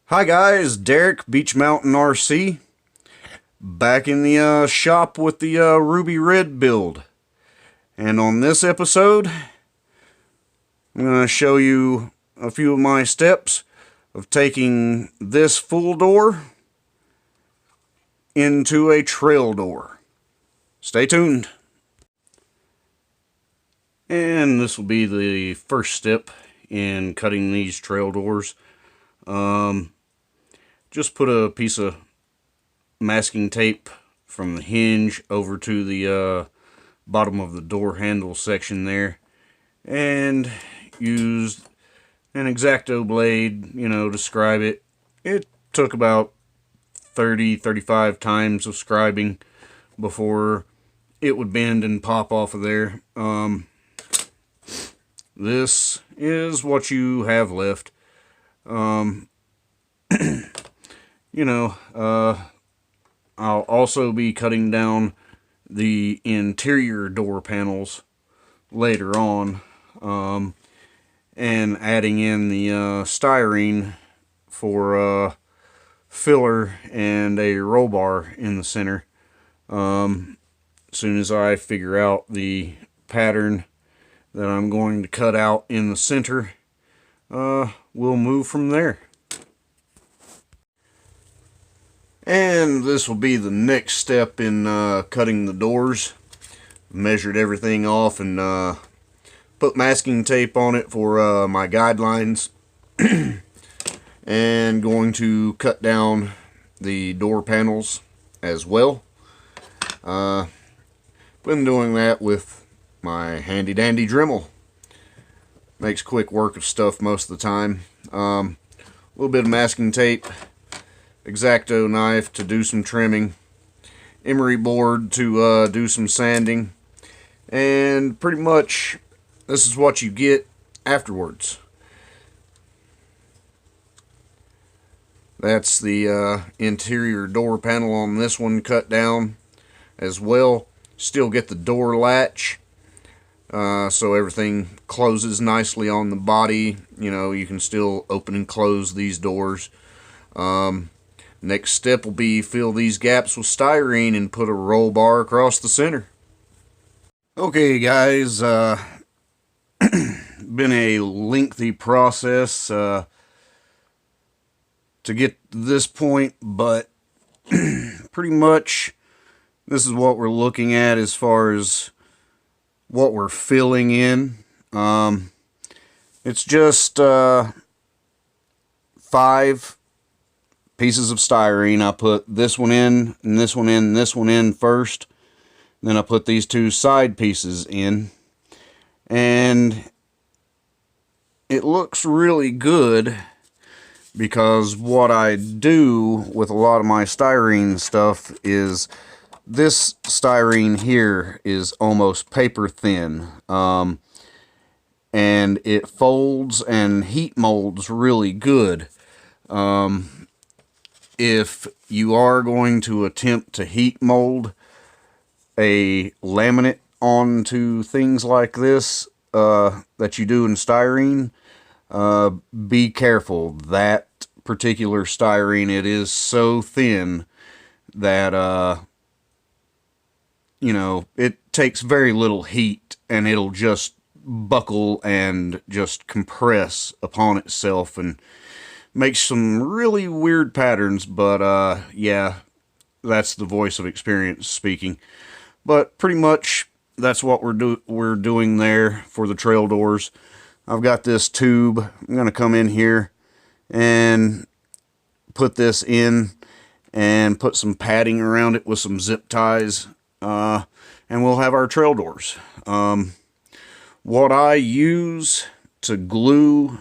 Hi guys, Derek, Beach Mountain RC, back in the shop with the Ruby Red build. And on this episode, I'm going to show you a few of my steps of taking this full door into a trail door. Stay tuned. And this will be the first step in cutting these trail doors. Just put a piece of masking tape from the hinge over to the bottom of the door handle section there, and used an X-Acto blade, to scribe it. It took about 35 times of scribing before it would bend and pop off of there. This is what you have left. I'll also be cutting down the interior door panels later on, and adding in the styrene for filler and a roll bar in the center. As soon as I figure out the pattern that I'm going to cut out in the center, we'll move from there. And this will be the next step in cutting the doors. Measured everything off and put masking tape on it for my guidelines. And going to cut down the door panels as well. Been doing that with my handy dandy Dremel. Makes quick work of stuff most of the time. A little bit of masking tape, X-Acto knife to do some trimming, emery board to do some sanding, and pretty much this is what you get afterwards. That's the interior door panel on this one cut down as well. Still get the door latch, so everything closes nicely on the body. You can still open and close these doors. Next step will be fill these gaps with styrene and put a roll bar across the center. Okay guys, been a lengthy process to get to this point, but pretty much this is what we're looking at as far as what we're filling in. It's just 5 pieces of styrene. I put this one in, and this one in, and this one in first. Then I put these 2 side pieces in. And it looks really good, because what I do with a lot of my styrene stuff is this styrene here is almost paper thin. And it folds and heat molds really good. If you are going to attempt to heat mold a laminate onto things like this that you do in styrene, be careful. That particular styrene, it is so thin that it takes very little heat, and it'll just buckle and just compress upon itself and makes some really weird patterns. But yeah, that's the voice of experience speaking. But pretty much that's what we're doing there for the trail doors. I've got this tube. I'm going to come in here and put this in and put some padding around it with some zip ties, and we'll have our trail doors. What I use to glue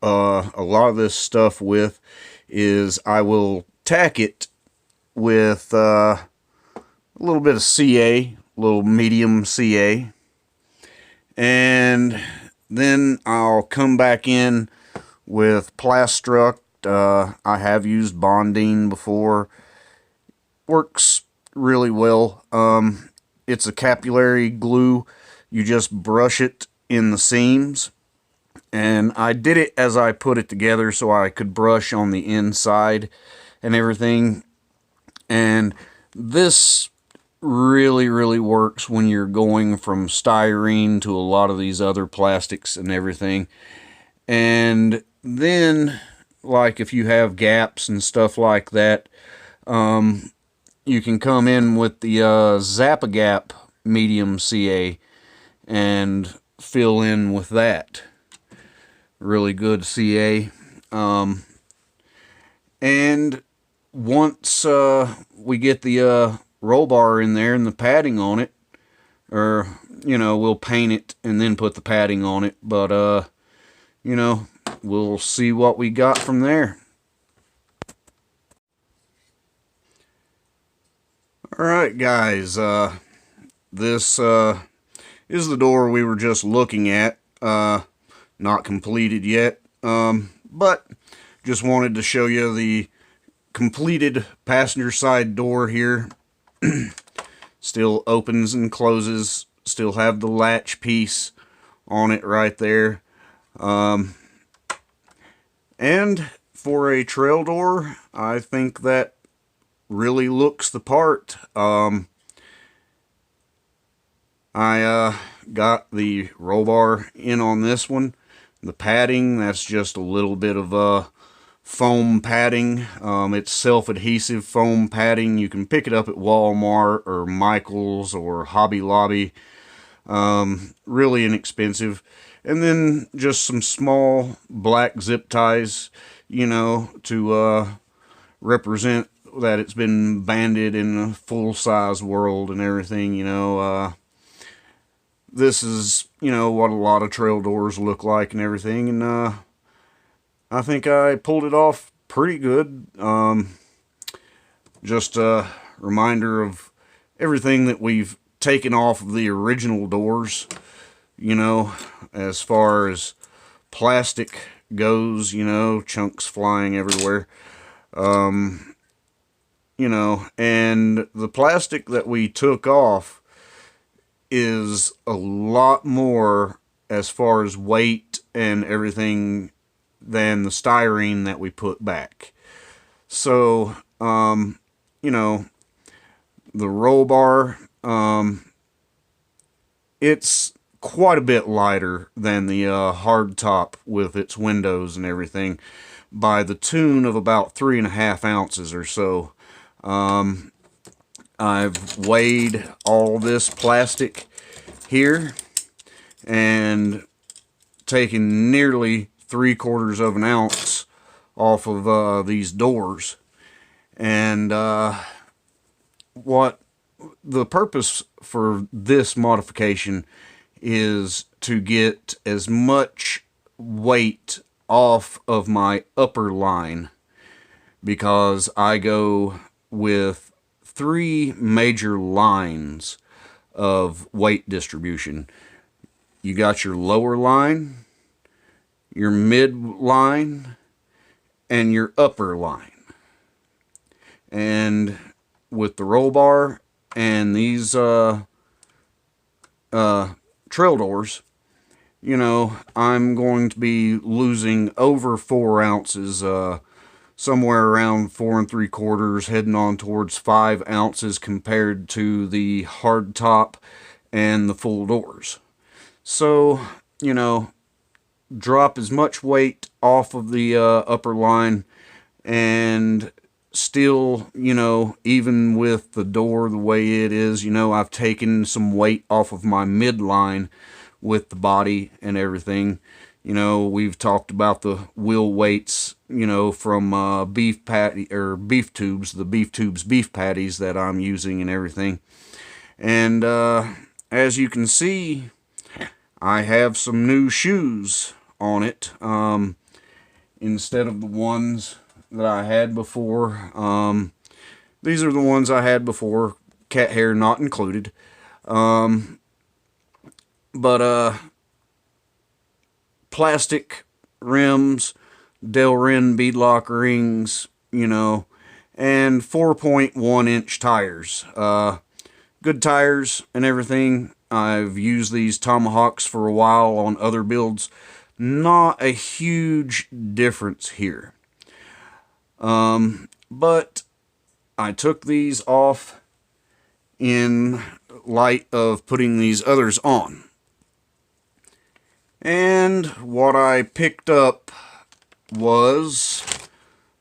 a lot of this stuff with is I will tack it with a little bit of CA, a little medium CA, and then I'll come back in with Plastruct. I have used Bondine before. Works really well. It's a capillary glue. You just brush it in the seams, And I did it as I put it together so I could brush on the inside and everything. And this really works when you're going from styrene to a lot of these other plastics and everything. And then, like, if you have gaps and stuff like that, you can come in with the Zap-A-Gap medium CA and fill in with that. Really good CA. And once we get the roll bar in there and the padding on it, or, we'll paint it and then put the padding on it, but, we'll see what we got from there. Alright guys, this is the door we were just looking at. Not completed yet, but just wanted to show you the completed passenger side door here. Still opens and closes, still have the latch piece on it right there. And for a trail door, I think that really looks the part. I got the roll bar in on this one. The padding, that's just a little bit of foam padding. It's self-adhesive foam padding. You can pick it up at Walmart or Michael's or Hobby Lobby. Really inexpensive. And then just some small black zip ties, to represent that it's been banded in a full-size world and everything, This is, what a lot of trail doors look like and everything, and I think I pulled it off pretty good. Just a reminder of everything that we've taken off of the original doors, as far as plastic goes, chunks flying everywhere. And the plastic that we took off is a lot more as far as weight and everything than the styrene that we put back. So, the roll bar, it's quite a bit lighter than the hard top with its windows and everything, by the tune of about 3.5 ounces or so. I've weighed all this plastic here and taken nearly 3/4 of an ounce off of these doors. And what the purpose for this modification is to get as much weight off of my upper line, because I go with 3 major lines of weight distribution. You got your lower line, your mid line, and your upper line. And with the roll bar and these trail doors, I'm going to be losing over 4 ounces, somewhere around 4 3/4, heading on towards 5 ounces compared to the hard top and the full doors. So, drop as much weight off of the upper line, and still, even with the door the way it is, I've taken some weight off of my midline with the body and everything. We've talked about the wheel weights, from beef patty or beef tubes, the beef tubes beef patties that I'm using and everything. And as you can see, I have some new shoes on it, instead of the ones that I had before. These are the ones I had before, cat hair not included. But plastic rims, Delrin beadlock rings, and 4.1 inch tires. Good tires and everything. I've used these Tomahawks for a while on other builds. not a huge difference here. But I took these off in light of putting these others on. And what I picked up was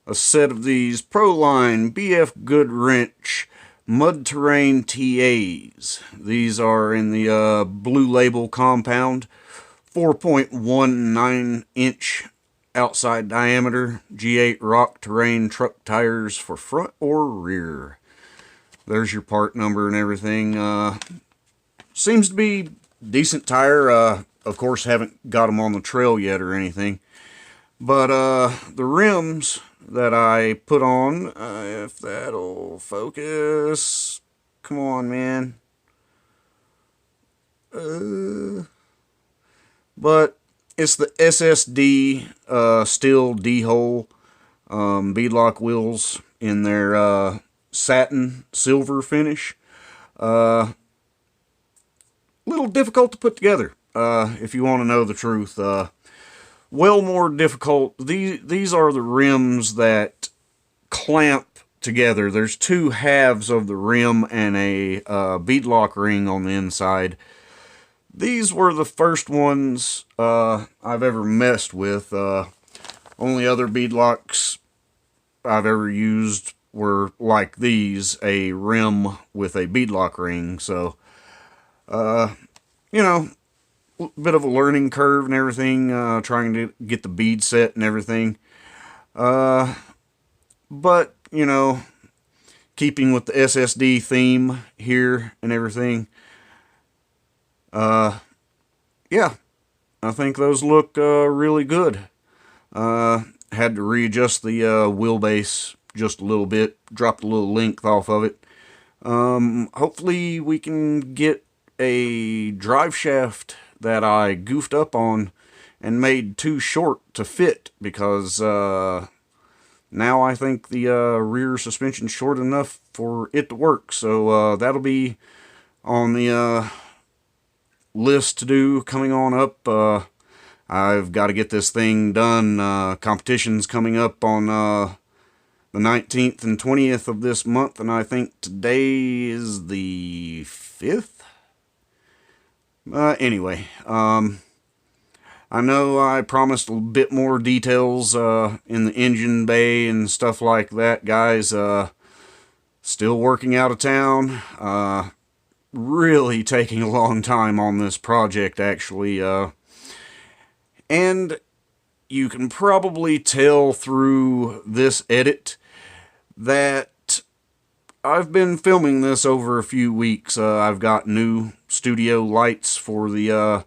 a set of these Proline BF Good Wrench Mud Terrain TAs. These are in the Blue Label compound, 4.19 inch outside diameter, G8 rock terrain truck tires for front or rear. There's your part number and everything. Seems to be decent tire. Of course, haven't got them on the trail yet or anything. But the rims that I put on, if that'll focus, come on, man. But it's the SSD steel D-hole beadlock wheels in their satin silver finish. Little difficult to put together, if you want to know the truth. Well more difficult. These are the rims that clamp together. There's two halves of the rim and a beadlock ring on the inside. These were the first ones I've ever messed with. Only other beadlocks I've ever used were like these, a rim with a beadlock ring. So, you know, bit of a learning curve and everything, trying to get the bead set and everything. But, you know, keeping with the SSD theme here and everything. Yeah, I think those look really good. Had to readjust the wheelbase just a little bit, dropped a little length off of it. Hopefully we can get a drive shaft that I goofed up on and made too short to fit, because now I think the rear suspension's short enough for it to work. So that'll be on the list to do coming on up. I've got to get this thing done. Competition's coming up on the 19th and 20th of this month, and I think today is the 5th. Anyway, I know I promised a bit more details in the engine bay and stuff like that, guys. Still working out of town. Really taking a long time on this project, actually. And you can probably tell through this edit that I've been filming this over a few weeks. I've got new studio lights for the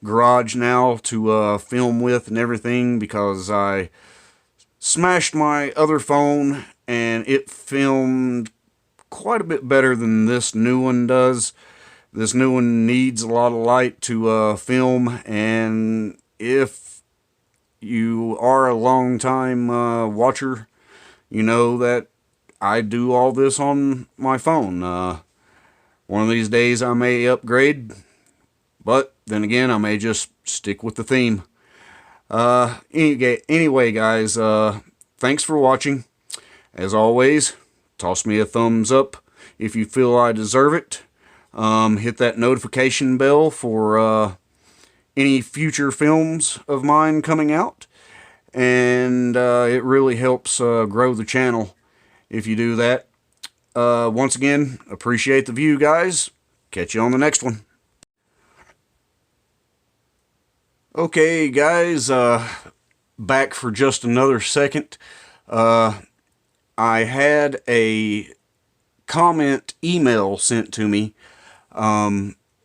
garage now to film with and everything, because I smashed my other phone and it filmed quite a bit better than this new one does. This new one needs a lot of light to film, and if you are a long time watcher, you know that I do all this on my phone. One of these days I may upgrade, but then again I may just stick with the theme. Anyway guys, thanks for watching. As always, toss me a thumbs up if you feel I deserve it. Hit that notification bell for any future films of mine coming out. And it really helps grow the channel if you do that. Once again, appreciate the view, guys. Catch you on the next one. Okay, guys, back for just another second. I had a comment email sent to me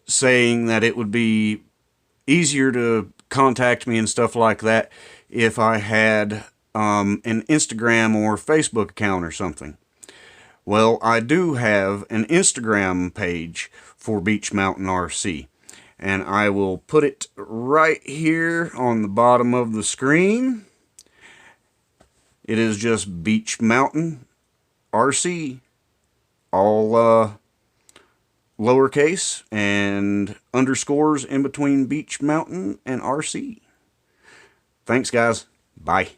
saying that it would be easier to contact me and stuff like that if I had an Instagram or Facebook account or something. Well, I do have an Instagram page for Beech Mountain RC, and I will put it right here on the bottom of the screen. It is just Beech Mountain RC, all lowercase and underscores in between Beech Mountain and RC. Thanks, guys. Bye.